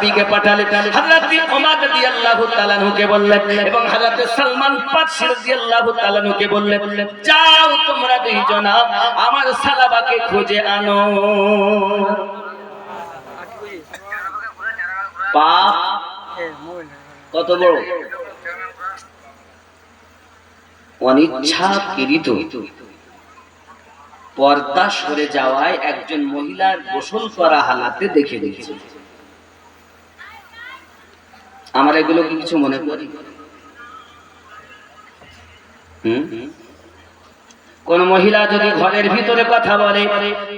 সাহাবীকে পাঠালেন, হযরত ওমর রাদিয়াল্লাহু তাআলা আনহুকে বললেন এবং হযরত সালমান ফারসি রাদিয়াল্লাহু তাআলা আনহুকে বললেন, যাও তোমরা দুইজন আমার সালাবাকে খুঁজে আনো। পাপ কত বড়, অনিচ্ছাকৃত পর্দা সরে যাওয়ায় একজন মহিলার গোসল করা হালাতে দেখে দিয়েছে। আমরা এগুলো কিছু মনে করি? কোন মহিলা যদি ঘরের ভিতরে কথা বলে,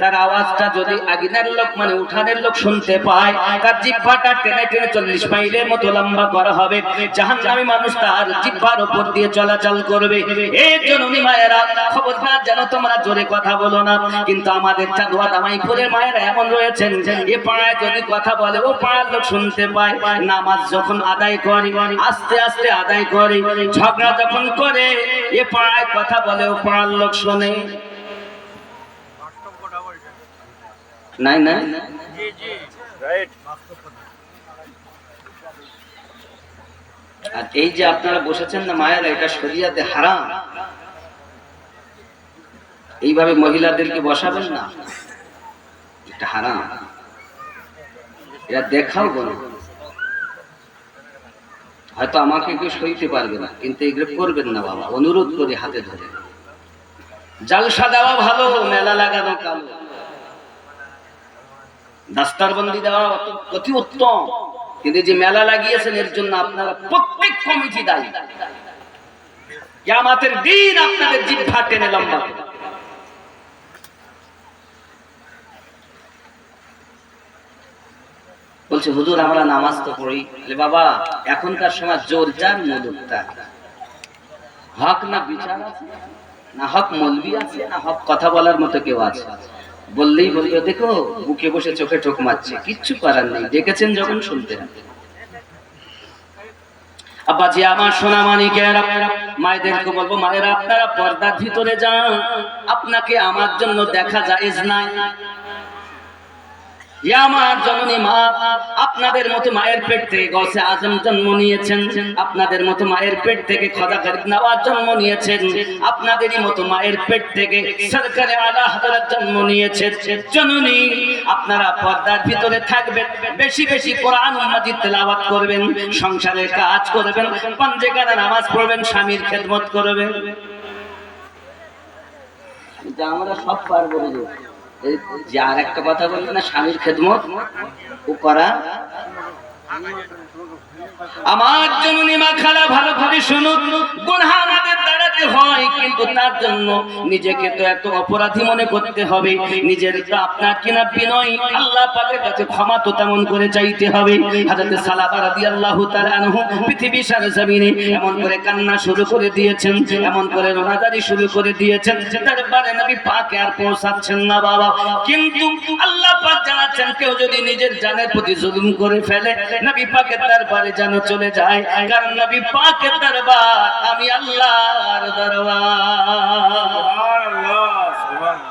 তার আওয়াজটা যদি আগিনার লোক মানে উঠানের লোক শুনতে পায়, তার জিহ্বাটা টেনে টেনে 40 মাইলের মতো লম্বা করা হবে। জাহান্নামী মানুষ তার জিহ্বার উপর দিয়ে চলাচল করবে। এই জননী মায়েরা খবরদার যেন তোমরা জোরে কথা বলো না। কিন্তু আমাদের চাঁদোয়া দামাইপুরের মায়েরা এমন রয়েছেন, এ পাড়ায় যদি কথা বলে ও পাড়ার লোক শুনতে পায়। নামাজ যখন আদায় করে আস্তে আস্তে আদায় করে, ঝগড়া যখন করে এ পাড়ায় কথা বলে ও পাড়ার লোক শোনে। নাই না, জি জি রাইট। আর এই যে আপনারা বসেছেন না মায়েরা, এটা শরিয়াতে হারাম। এইভাবে মহিলাদেরকে বসাবেন না, এটা হারাম। এটা দেখাও বলো, হয়তো আমাকে কেউ সইতে পারবে না, কিন্তু এগুলো করবেন না বাবা, অনুরোধ করি হাতে ধরে। জালসা দেওয়া ভালো, মেলা লাগানো কালো, দাস্তারবন্দি দেওয়া অতি উত্তম, কিন্তু যে মেলা লাগিয়েছেন এর জন্য আপনারা প্রত্যেক কমিটি দায়ী। কিয়ামতের দিন আপনাদের জিহ্বা টেনে লম্বা। বলছে হুজুর আমরা নামাজ তো পড়ি। বাবা এখনকার সময় জোর যার মুলুকটা, হক না বিচার আছে, না হক মৌলবি আছে, না হক কথা বলার মতো কেউ আছে। বললেই বলবে দেখো বুকে বসে চোখে ঠোক মারছে, কিচ্ছু করার নেই, ডেকেছেন যখন শুনতে হবে। আব্বাজি আমার সোনা মানিকেরা, মায়েদেরকে বলবো মায়েরা আপনারা পর্দার ভিতরে যান, আপনাকে আমার জন্য দেখা জায়েজ নাই। আমার জননী মা, আপনাদের মতো মায়ের পেট থেকে গৌসে আজম জন্ম নিয়েছেন, আপনাদের মতো মায়ের পেট থেকে খাজা গরিব নওয়াজ জন্ম নিয়েছেন, আপনাদেরই মতো মায়ের পেট থেকে সরকারে আলা হযরত জন্ম নিয়েছেন। জননী আপনারা পর্দার ভিতরে থাকবেন, বেশি বেশি কোরআন মাজিদ তেলাওয়াত করবেন, সংসারের কাজ করবেন, পাঞ্জেগানা নামাজ পড়বেন, স্বামীর খেদমত করবেন। এটা আমরা সব পারবো না। যে আর একটা কথা বলবে না, স্বামীর খেদমত ও করা। আমার জননী মা খালা ভালো করে শুনুন, গুনাহ আমাদের দাঁড়াতে হয়, কিন্তু তার জন্য নিজেকে তো এত অপরাধী মনে করতে হবে, নিজের তো আপনার কিনা বিনয় আল্লাহ পাকের কাছে ক্ষমা তো তেমন করে চাইতে হবে। হযরত সালাবা রাদিয়াল্লাহু তাআলা আনহু পৃথিবীর সারা জমিনে এমন করে কান্না শুরু করে দিয়েছেন, এমন করে রোনাজারি শুরু করে দিয়েছেন, দরবারে নবী পাকে আর পৌঁছাচ্ছেন না বাবা। কিন্তু আল্লাহ পাক জানাচ্ছেন কেউ যদি নিজের জানের প্রতি জুলুম করে ফেলে, নবী পাকের দরবারে যেন চলে যায়, কারণ নবী পাকের দরবার আমি আল্লাহর দরবার। সুবহানাল্লাহ সুবহানাল্লাহ।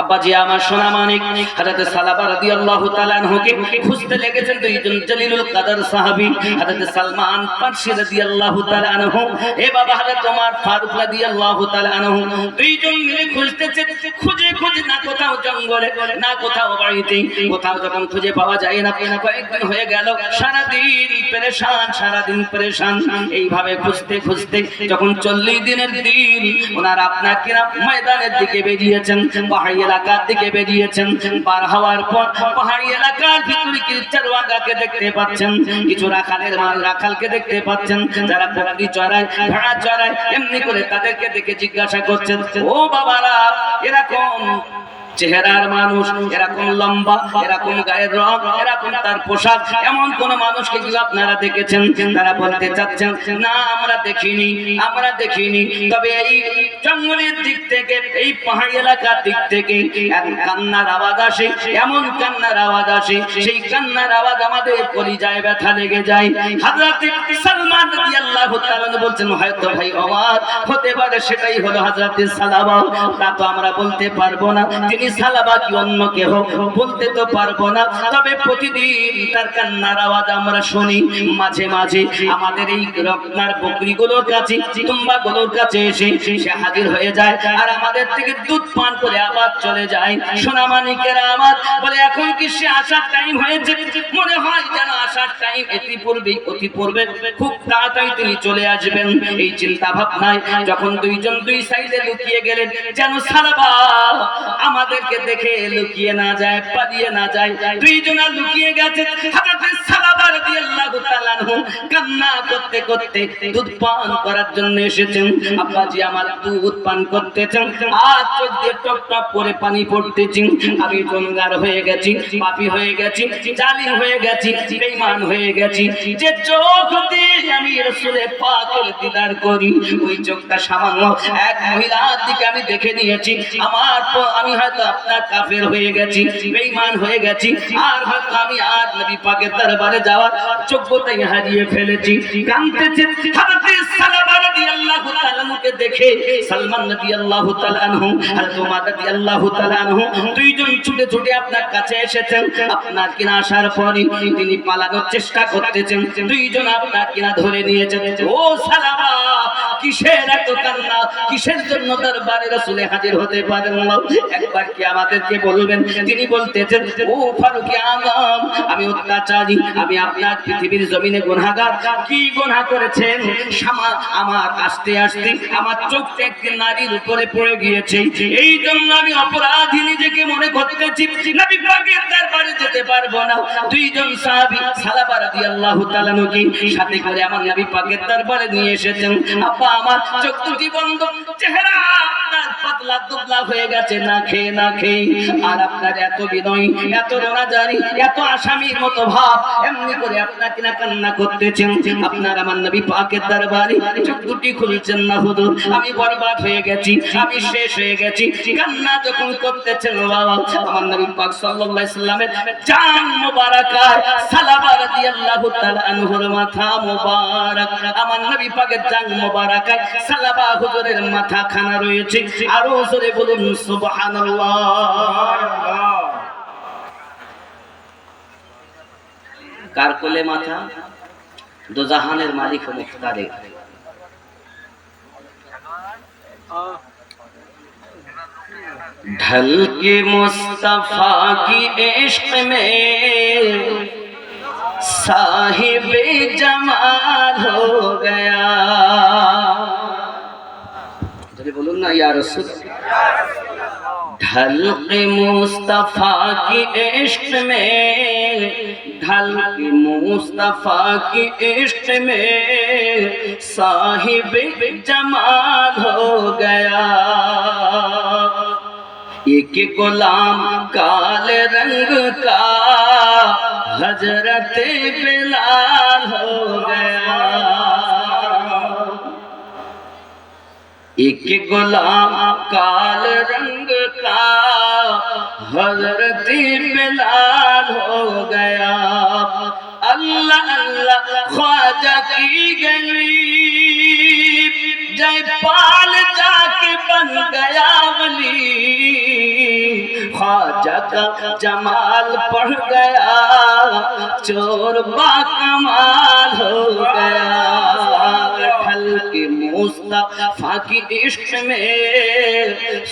আব্বাজি আমার সোনা মানিক, হযরত সালাবা রাদিয়াল্লাহু তাআলা আনহুকে খুঁজতে লেগেছেন দুইজন জলিলুল কদর সাহাবী, হযরত সালমান ফারসি রাদিয়াল্লাহু তাআলা আনহু, এ বাবা হযরত ওমর ফারুক রাদিয়াল্লাহু তাআলা আনহু, দুইজন মিলে খুঁজতেছেন। খুঁজে খুঁজে না কোথাও জঙ্গলে, না কোথাও বাড়িতে, কোথাও যখন খুঁজে পাওয়া যায় না, কয়েকদিন হয়ে গেল, সারাদিন পেরেশান, সারাদিন পেরেশান। এইভাবে খুঁজতে খুঁজতে যখন 40 দিনের দিন, ওনারা আপনার কিনা ময়দানের দিকে বেরিয়েছেন, পাহাড়ি এলাকার দিকে বেরিয়েছেন। পার হওয়ার পর পাহাড়ি এলাকার ভিতরে কিছু চরওয়াগাকে দেখতে পাচ্ছেন, কিছু রাখালকে দেখতে পাচ্ছেন, যারা বকরি চড়ায়, ভেড়া চড়ায়। এমনি করে তাদেরকে দেখে জিজ্ঞাসা করছেন, ও বাবারা এরকম চেহারার মানুষ, এরকম লম্বা, এরকম গায়ের রং, এরকম তার পোশাক, এমন কোন মানুষকে কি আপনারা দেখেছেন? তারা বলতে চাচ্ছেন না আমরা দেখিনি, আমরা দেখিনি। তবে এই জঙ্গলের দিক থেকে, এই পাহাড়ি এলাকার দিক থেকে এক কান্নার আওয়াজ আসে, এমন কান্নার আওয়াজ আসে, সেই কান্নার আওয়াজ আমাদের কলিজায় ব্যথা লেগে যায়। হযরত সালমান রাদিয়াল্লাহু তাআলা বলছেন হয়তো ভাই ওমর হতে পারে সেটাই হলো হযরত সালাবা, তা তো আমরা বলতে পারবো না। তিনি এই সালাবা কি অন্য কেহ বলতে তো পারবো না, তবে প্রতিদিন তার কান্নার আওয়াজ আমরা শুনি। মাঝে মাঝে আমাদের এই রত্নার বকরিগুলোর কাছে, তুম্বাগুলোর কাছে এসে সে হাজির হয়ে যায় আর আমাদের থেকে দুধ পান করে আবার চলে যায়। সোনামানিকেরা আমার বলে, এখন কি সে আসার টাইম হয়েছে? মনে হয় যেন আসার টাইম অতি পূর্বে খুব তাড়াতাড়ি তিনি চলে আসবেন। এই চিন্তা ভাবনায় যখন দুইজন দুই সাইডে লুকিয়ে গেলেন, যেন সালাবা আমাদেরকে দেখে লুকিয়ে না যায়, পালিয়ে না যায়। দুইজনা লুকিয়ে গেছে। হযরত সালাবা রাদিয়াল্লাহু তাআলা আনহু কান্না করতে করতে দুধ পান করার জন্য এসেছেন। আব্বাজি আমার দুধ পান করতেছেন, আর চোখ দিয়ে টপ টপ করে পানি পড়তেছে। আমি গুনাহগার হয়ে গেছি, পাপী হয়ে গেছি, জালিম হয়ে গেছি, বেঈমান হয়ে গেছি। যে চোখ দিয়ে আমি রাসূলের পাকের দিদার করি, ওই চোখটা সামান্য এক মহিলার দিকে আমি দেখে নিয়েছি। আমি হয়তো আপনার কাফের হয়ে গেছি, বেঈমান হয়ে গেছি, আর হয়তো আমি আর নবী পাকের দরবারে যাওয়ার যোগ্যতাই হারিয়ে ফেলেছি। কাঁদতেছে হযরত সালাবা রাদিয়াল্লাহু তাআলা আনহুকে দেখে। সালমান রাদিয়াল্লাহু তাআলা আনহু, হযরত উমর রাদিয়াল্লাহু তাআলা আনহু দুইজন ছুটে ছুটে আপনার কাছে এসেছেন। আপনার কিনা আসার পরে তিনি পালানোর চেষ্টা করতেছেন, দুইজন আপনার কিনা ধরে নিয়েছেন। ও সালাবা, কিসের এত কান্না? কিসের জন্য দরবারে রাসূলে হাজির হতে পারেন না? একবার কি আমাদেরকে বলবেন? তিনি বলতেছেন, ও ফারুক আযম, আমি অত্যাচারী, আমি আপনার পৃথিবীর জমিনে গুনাহগার। কি গুনাহ করেছেন? আমার আস্তে আস্তে আমার চোখটা একটি নারীর উপরে পড়ে গিয়েছে, এই জন্য আমি অপরাধী নিজেকে মনে করতেছি, নবী পাকের দরবারে যেতে পারবো না। দুইজন সাহাবী সালাবা রাদিয়াল্লাহু তাআলা আনহুকে সাথে করে আমার নবী পাকের দরবারে নিয়ে এসেছেন। আব্বা আমার চোখ দুটি বন্ধ, চেহারা আপনার পাতলা দুবলা হয়ে গেছে না খেয়ে না খেয়ে, আর আপনার এত বিনয়, এত রোনাজারি, এত আসামির মতো ভাব, এমনি করে আপনার কিনা কান্না করতেছেন। আপনার আমার নবী পাকের দরবারে চোখ দুটি খুলছেন না। হুজুর, আমি বরবাদ হয়ে গেছি, আমি শেষ হয়ে গেছি। কান্না যখন করতেছেন বাবা, আমার নবী পাক সাল্লাল্লাহু আলাইহি সাল্লামের জান মুবারাকায় সালাবা রাদিয়াল্লাহু তাআলা আনহুর মাথা মুবারক, আমার নবী পাকের জান মুবারাকায় সালাবা হুজুরের মাথা খানা রয়েছে। আরো জোরে বলুন সুবহানাল্লাহ। কার কোলে মাথা? দোজাহানের মালিক ও মুখতারে। ढल के मुस्तफा की इश्क में साहिब जमाल हो गया। जब बोलूं ना या रसूल, ढल के मुस्तफा की इश्क में, ढल के मुस्तफा की इश्क में साहिब जमाल हो गया। एक गुलाम काले रंग का हजरत बिलाल हो गया। एक गुलाम काले रंग का हजरत बिलाल हो गया। अल्लाह अल्लाह ख्वाजा की गली जयपाल जाके बन गया वली। ख्वाजा का जमाल पढ़ गया, चोर बाकमाल हो गया। ढल के मुस्तफा की इश्क में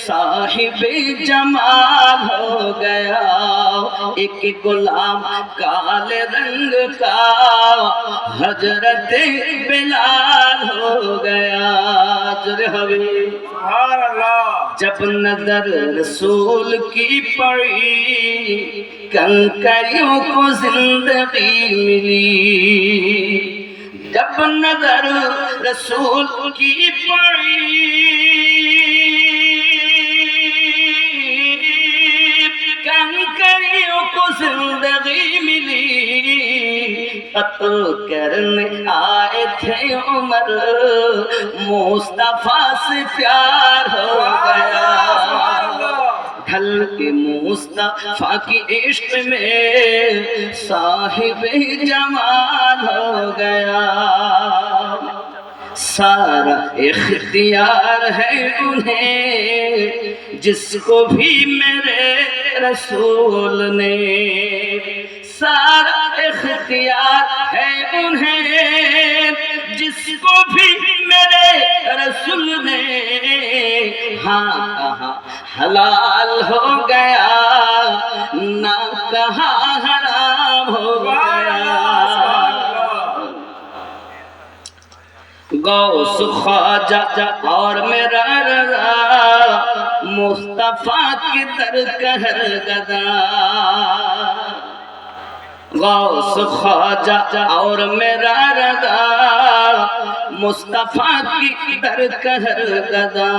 साहिब जमाल हो गया। एक गुलाम काले रंग का हजरत बिलाल हो गया। जब नजर रसूल की पड़ी, कंकरियों को जिंदगी मिली। जब नजर रसूल की पड़ी, कंकरियों को जिंदगी मिली। कत्ल करने आए थे उमर, मुस्तफा से प्यार हो गया। ढल के मुस्तफा की इश्क में साहिब जमाल हो गया। सारा इख्तियार है उन्हें जिसको भी मेरे रसूल ने, सारा इख्तियार है उन्हें जिसको भी मेरे रसूल ने, हाँ कहा हलाल हो गया ना कहा हराम हो गया। गौस ख्वाजा और मेरा रज़ा मुस्तफा की दर कहर गदा, गौस ख्वाजा और मेरा रज़ा मुस्तफा की दर कहर गदा,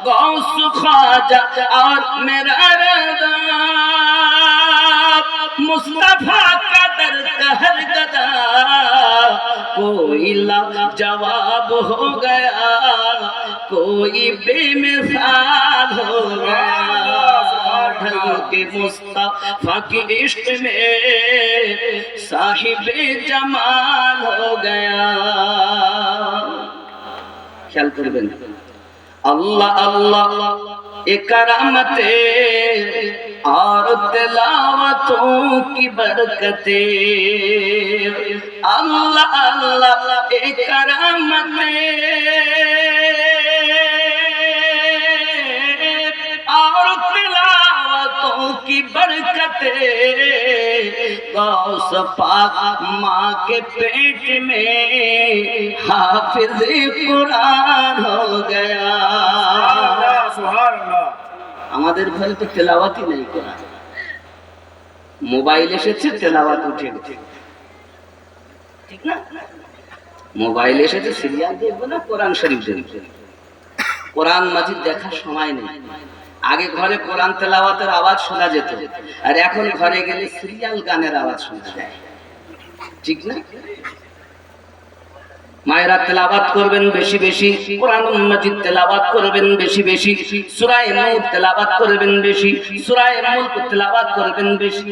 गौस ख्वाजा और मेरा रज़ा मुस्तफा का दर कहर गदा, कोई लाजवाब हो गया कोई बेमिसाल हो गया, ढल के मुस्तफा की इश्क में साहिबे जमाल हो गया। ख्याल करबेन अल्लाह अल्लाह एक करामते और तिलावतों की बरकते, अल्लाह अल्लाह एक करामते और तिलावतों की बरकते, गौस पाक माँ के पेट में हाफिज कुरान हो गया। আমাদের ঘরে তো তেলাওয়াতই নেই কোরআন, মোবাইল এসেছে তেলাওয়াত উঠে গেছে, ঠিক না? মোবাইল এসেছে সিরিয়াল দেখবো না কোরআন শরীফ দেখবো, কোরআন মাজিদ দেখার সময় নেই। আগে ঘরে কোরআন তেলাওয়াতের আওয়াজ শোনা যেত, আর এখন ঘরে গেলে সিরিয়াল গানের আওয়াজ শোনা যায়, ঠিক না? মায়েরা তেলাওয়াত করবেন বেশি বেশি, কোরআন মাজিদ তেলাওয়াত করবেন বেশি বেশি, সূরা নূর তেলাওয়াত করবেন বেশি, সূরা মুলক তেলাওয়াত করবেন বেশি,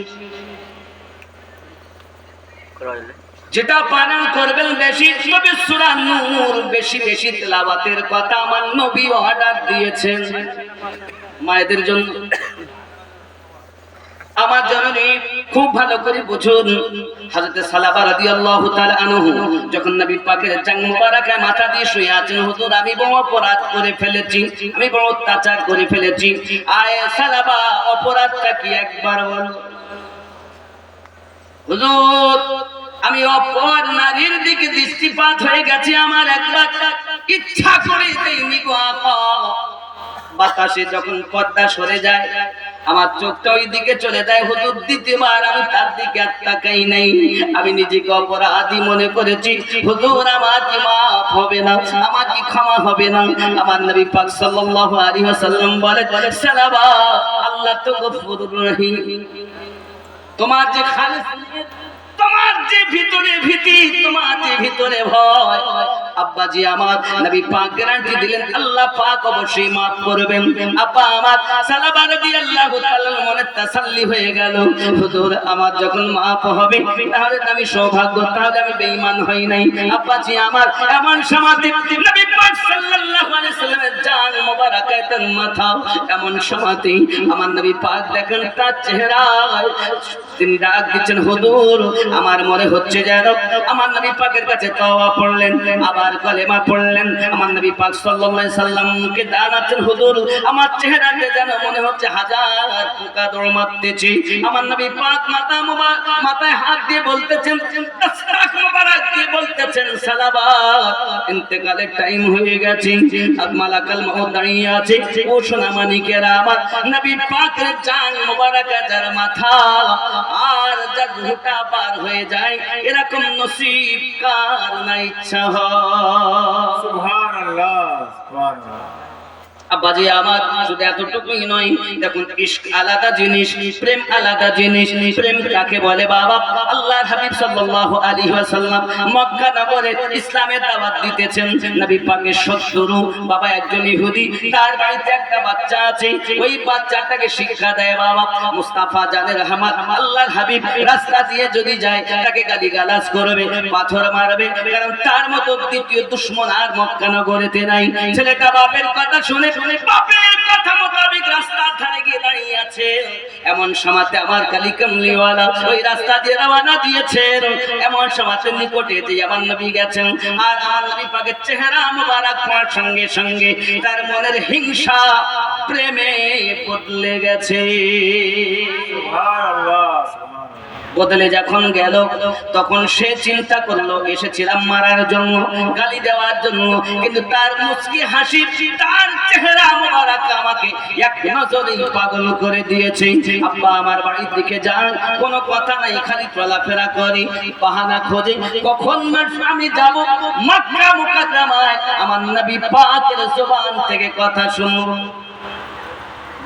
যেটা পালন করবেন বেশি। তবে সূরা নূর বেশি বেশি তেলাওয়াতের কথা আমার নবী অর্ডার দিয়েছেন মায়েদের জন্য। আমার জননী খুব ভালো করে বুঝুন, হযরত সালাবা রাদিয়াল্লাহু তাআলা আনহু যখন নবী পাকের জাং মুবারকে মাথা দিয়ে শুয়ে আছেন, হুজুর আমি বড় অপরাধ করে ফেলেছি, আমি বড় অত্যাচার করে ফেলেছি। আয় সালাবা অপরাধটা কি একবার বল। হুজুর আমি অপর নারীর দিকে দৃষ্টিপাত হয়ে গেছে, আমার একবার ইচ্ছা করে দেইনি গো আপা। বাতাসে যখন পর্দা সরে যায় আমার চোখটা ওই দিকে চলে যায়, হুজুর দ্বিতীয়বার আমি তার দিকে আর তাকাই নাই, আমি নিজেকে অপরাধী মনে করেছি। হুজুর আমার কি মাফ হবে না, আমার কি ক্ষমা হবে না? আমার নবী পাক সাল্লাল্লাহু আলাইহি ওয়াসাল্লাম বলে, সালাবা আল্লাহ তো গফুরুর রহিম, তোমার যে খালিস নিয়ত, তোমার যে ভিতরে ভীতি, তোমার যে ভিতরে ভয়, আব্বাজি আমার নবী পাক গ্যারান্টি দিলেন আল্লাহ পাক অবশ্যই maaf করবেন। আব্বা আমার সালাবা রাদিয়াল্লাহু তাআলা মনে তাসাল্লি হয়ে গেল, হুজুর আমার যখন maaf হবে তাহলে আমি সৌভাগ্য, তাহলে আমি বেঈমান হই নাই। আব্বাজি আমার এমন সমাধি নবী পাক সাল্লাল্লাহু আলাইহি সাল্লামের জান মোবারকাতের মাথা এমন সমাধি, আমার নবী পাক দেখেন তার চেহারায় তিনি ডাক দিচ্ছেন, হুজুর আমার মনে হচ্ছে যেন আমার নবী পাকের কাছে তওবা পড়লেন, আবার কলেমা পড়লেন। আমার নবী পাক সাল্লাল্লাহু আলাইহি সাল্লামকে জানাচ্ছেন, হুজুর আমার চেহারাতে যেন মনে হচ্ছে হাজার পোকা দৌড় মারতেছে। আমার নবী পাক মাথায় হাত দিয়ে বলতেছেন, তাসবিহ মোবারক দিয়ে বলতেছেন, সালাবা ইন্তেকালের টাইম হয়ে গেছে, আর মালাকাল মউত দাঁড়িয়ে আছে। ও সোনা মানিকেরা আমার নবী পাকের জান মোবারক যার মাথা আর যার রূহটা পার হয়ে যায়, এরকম নসিব কার না ইচ্ছা হয়। সুবহানাল্লাহ সুবহানাল্লাহ। আব্বাজি আমার, শুধু এতটুকুই নয়, দেখুন ইশক আলাদা জিনিস, প্রেম আলাদা জিনিস। প্রেম কাকে বলে বাবা? আল্লাহর হাবিব সাল্লাল্লাহু আলাইহি ওয়াসাল্লাম মক্কা নগরে ইসলামের দাওয়াত দিতেছেন। নবী পাকের শত্রু বাবা একজন ইহুদি, তার বাড়িতে একটা বাচ্চা আছে, ওই বাচ্চাটাকে শিক্ষা দেয় বাবা মুস্তাফা জানে রহমত, আল্লাহর হাবিব রাস্তা দিয়ে যদি যায় তাকে গালিগালাজ করবে, পাথর মারবে, কারণ তার মতো দ্বিতীয় দুশমন আর মক্কা নগরেতে নাই। ছেলেটা বাপের কথা শুনে বাপের কথা মোতাবেক রাস্তার ধারে গিয়ে দাঁড়িয়ে আছে। এমন সময়তে আমার কালী কামলিওয়ালা ওই রাস্তা দিয়ে রওনা দিয়েছেন। এমন সময়তে নিকটে যে আমার নবী গেছেন, আর আমার নবী পাকের চেহারা মুবারক পাওয়ার সঙ্গে সঙ্গে তার মনের হিংসা প্রেমে বদলে গেছে। সুবহানাল্লাহ। বদলে যখন গেল তখন সে চিন্তা করলো এসেছিলাম মারার জন্য, গালি দেওয়ার জন্য, কিন্তু তার মুচকি হাসি, তার চেহারা মোবারক আমাকে এক নজরেই পাগল করে দিয়েছে। আব্বা আমার বাড়ির দিকে যান, কোনো কথা নাই, খালি চলাফেরা করি, বাহানা খোঁজে কখন আমি যাব মক্কা মুকাদ্দামায়, আমার নবী পাকের জবান থেকে কথা শুনবো।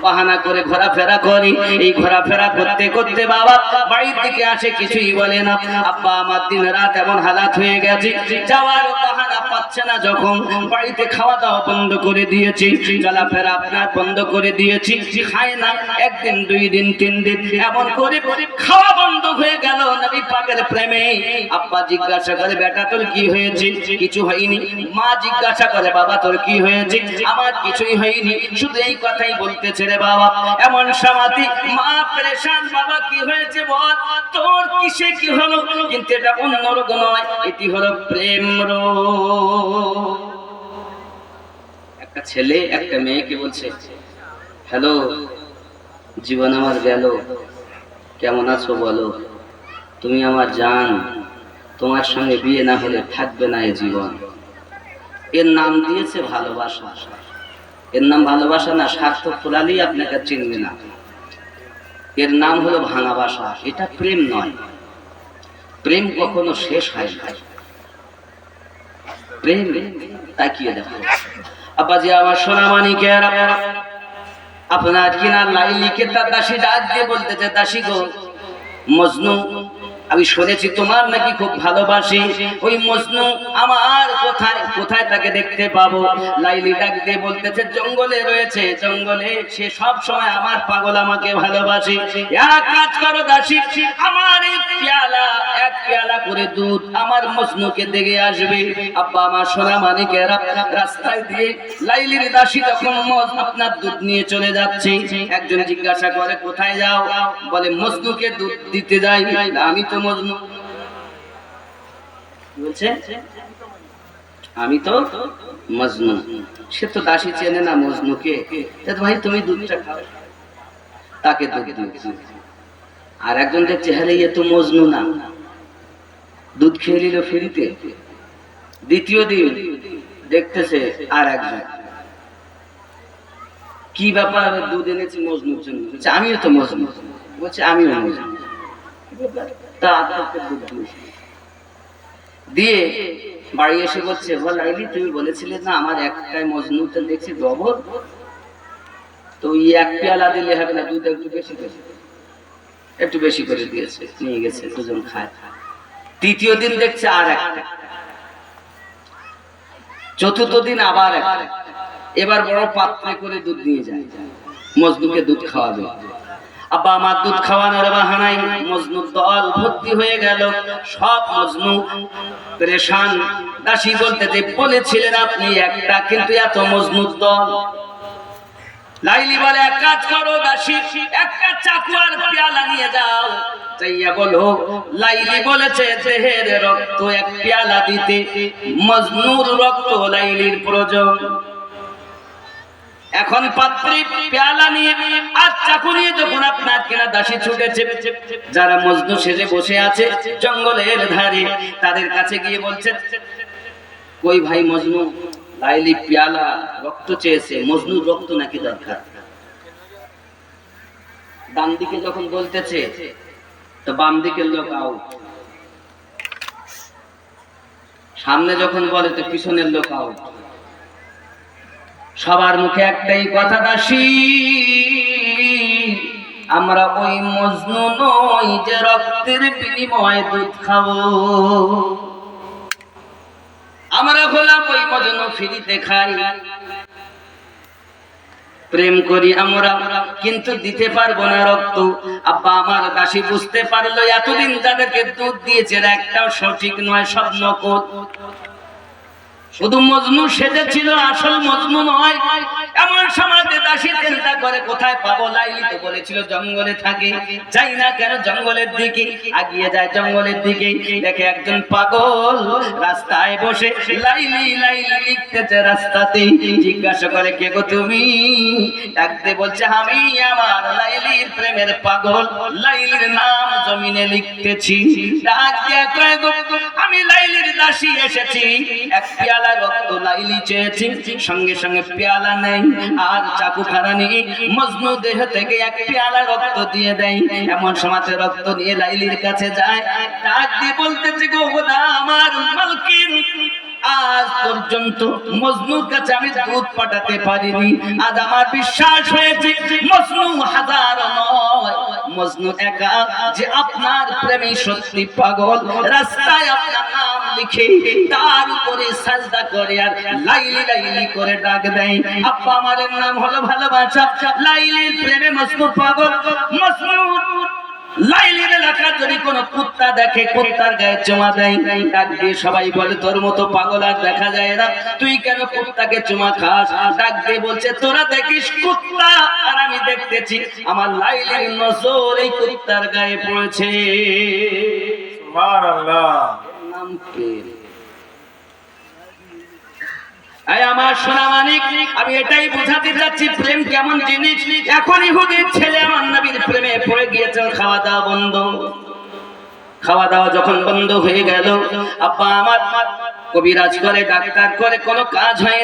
বাহানা করে ঘোরাফেরা করি, এই ঘোরাফেরা করতে করতে বাবা বাড়ির দিকে আসে, কিছুই বলে না। আব্বা আমার দিন রাত এমন হালাত হয়ে গেছে, যাওয়ার বাহানা পাচ্ছে না। যখন বাড়িতে খাওয়া দাওয়া বন্ধ করে দিয়েছি, চলাফেরা আপনার বন্ধ করে দিয়েছি, খায় না, একদিন দুই দিন তিন দিন এমন করে খাওয়া বন্ধ হয়ে গেল নবী পাকের প্রেমে। আব্বা জিজ্ঞাসা করে বেটা তোর কি হয়েছে? কিছু হয়নি। মা জিজ্ঞাসা করে বাবা তোর কি হয়েছে? আমার কিছুই হয়নি, শুধু এই কথাই বলতেছে রে বাবা। এমন সমাধি মা পরেশান, বাবা কি হয়েছে বল, তোর কিসে কি হলো? কিন্তু এটা অন্য রোগ নয়, এটি হলো প্রেম রোগ। একটা ছেলে একটা মেয়েকে বলছে, হ্যালো জীবন আমার গেল, কেমন আছো বলো, তুমি আমার জান, তোমার সঙ্গে বিয়ে না হলে থাকবে না এ জীবন। এর নাম দিয়েছে ভালোবাসা। এর নাম ভালোবাসা না, স্বার্থ ফুরালেই আপনাকে চিনবে না। এর নাম হলো ভাঙাবাসা। এটা প্রেম নয়। প্রেম কখনো শেষ হয় না। প্রেম তাকিয়ে দেখো আব্বাজি আমার সোনামানিকেরা, আপনার কিনা লাইলিকে তার দাসী ডাক দিয়ে বলতেছে, দাসী গো, মজনু আমি শুনেছি তোমার নাকি খুব ভালোবাসি, ওই মজনু আমার কোথায় কোথায় তাকে দেখতে পাবো? লাইলি ডাক দিয়ে বলতেছে জঙ্গলে রয়েছে, জঙ্গলে, সে সব সময় আমার পাগল, আমাকে ভালোবাসে। এক কাজ করো দাসী, আমার এই পেয়ালা, এক পেয়ালা করে দুধ আমার মজনুকে দেখে আসবে। আব্বা আমার সোনা মানিকেরা, রাস্তায় দিয়ে লাইলির দাসী যখন আপনার দুধ নিয়ে চলে যাচ্ছে, একজন জিজ্ঞাসা করে কোথায় যাও? বলে মজনুকে দুধ দিতে যাই। আমি তো মজনু। বলছে আমি তো মজনু। সে তো দাসী চেনে না মজনুকে। ভাই তুমি দুধটা খাও, তাকে দুধ দিয়েছে। আর একজন দেখছে হ্যাঁ এ তো মজনু না, দুধ খেয়ে নিল ফ্রিতে। দ্বিতীয় দিন দেখতেছে আর একজন, কি ব্যাপার, দুধ এনেছি মজনুর জন্য। বলছে আমিও তো মজনু। বলছে আমিও মজনু। দিয়ে বাড়ি এসে বলছে, লাইলি তুমি বলেছিলে না আমার একটাই মজনুটা দেখছি ডবল, তো এক পেয়ালা দিলে হবে না, দুধ একটু বেশি করে দিয়েছে, নিয়ে গেছে, দুজন খায়। তৃতীয় দিন দেখছে আর একটা, চতুর্থ দিন আবার একটা। এবার বড় পাত্রে করে দুধ নিয়ে যায়, মজনুকে দুধ খাওয়াবে। আব্বা আমার দুধ খাওয়ানোর বাহানায় মজনুর দল ভর্তি হয়ে গেল। সব মজনু পরেশান। দাসী বলতে বলেছিলেন আপনি একটা, কিন্তু এত মজনুর দল। লাইলি বলে এক কাজ করো দাসী, একটা চাকু আর পেয়ালা নিয়ে যাও, চাইয়া বলো লাইলি বলেছে দেহের রক্ত এক পেয়ালা দিতে, মজনুর রক্ত লাইলির প্রয়োজন। এখন পাত্রে পেয়ালা নিয়ে আর চাকু নিয়ে যখন আপনার কিনা দাসী ছুটেছে, যারা মজনু সেজে বসে আছে জঙ্গলের ধারে, তাদের কাছে গিয়ে বলছে, কই ভাই মজনু, লাইলি পেয়ালা রক্ত চেয়েছে, মজনুর রক্ত নাকি দরকার? ডান দিকে যখন বলতেছে তো বাম দিকের লোক আউট, সামনে যখন বলে তো পিছনের লোক আউট। সবার মুখে একটাই কথা, দাসী আমরা ওই মজনু নই যে রক্তের বিনিময়ে দুধ খাবো। আমরা হলাম ওই মজনু, ফ্রিতে খাই, প্রেম করি আমরা, কিন্তু দিতে পারবো না রক্ত। আব্বা আমার দাসী বুঝতে পারলো এতদিন যাদেরকে দুধ দিয়েছে একটাও সঠিক নয়, সব নকল। শুধু মজনু সেজেছিল, আসল মজনু নয়। এমন সমাজে দাসী চিন্তা করে কোথায় পাবো। লাইলি তো বলেছিল জঙ্গলে থাকে, যাই না কেন জঙ্গলের দিকে, আগিয়ে যায় জঙ্গলের দিকে, দেখে একজন পাগল রাস্তায় বসে লাইলি লাইলি লিখতেছে রাস্তাতে। জিজ্ঞাসা করে কে গো তুমি? ডাকতে বলছে আমি আমার লাইলির প্রেমের পাগল, লাইলির নাম জমিনে লিখতেছি। ডাক দিয়ে কয় গো আমি লাইলির দাসী এসেছি, এক পেয়ালা রক্ত লাইলি চেয়েছি। সঙ্গে সঙ্গে পেয়ালা নেই আর চাকুখানা নিয়ে মজনু দেহ থেকে এক পেয়ালা রক্ত দিয়ে দেয়। এমন সময় রক্ত নিয়ে লাইলির কাছে যায়, ডাক দিয়ে বলতেছে গো খোদা আমার মালকিন, আজ পর্যন্ত মজনুর কাছে আমি দুধ পাঠাতে পারিনি, আজ আমার বিশ্বাস হয়েছে মজনু হাজার নয়, মজনু একা, যে আপনার প্রেমে সত্যি পাগল। রাস্তায় আপনার নাম লিখে তার উপরে সাজদা করে আর লাইলি লাইলি করে ডাক দেয়। আব্বা আমার নাম হলো ভালোবাসা, লাইলির প্রেমে মজনু পাগল। মজনু লাইলির এলাকা যদি কোন কুত্তা দেখে কুত্তার গায়ে চুমা দেয়, ডাক দিয়ে সবাই বলে তোর মতো পাগল আর দেখা যায় না, তুই কেন কুত্তাকে চুমা খাস? ডাক দিয়ে বলছে তোরা দেখিস কুত্তা আর আমি দেখতেছি আমার লাইলির নজর এই কুত্তার গায়ে পড়েছে। সুবহানাল্লাহ। নাম প্রেম। আমার সোনা মানিক, আমি এটাই বোঝাতে যাচ্ছি প্রেম কেমন জিনিস। এখন ইহুদির ছেলে আমার নবীর প্রেমে পড়ে গিয়েছেন, খাওয়া দাওয়া বন্ধ। খাওয়া দাওয়া যখন বন্ধ হয়ে গেল, আব্বা আমার কবিরাজ করে ডাক্তার করে কোনো কাজ হয় না।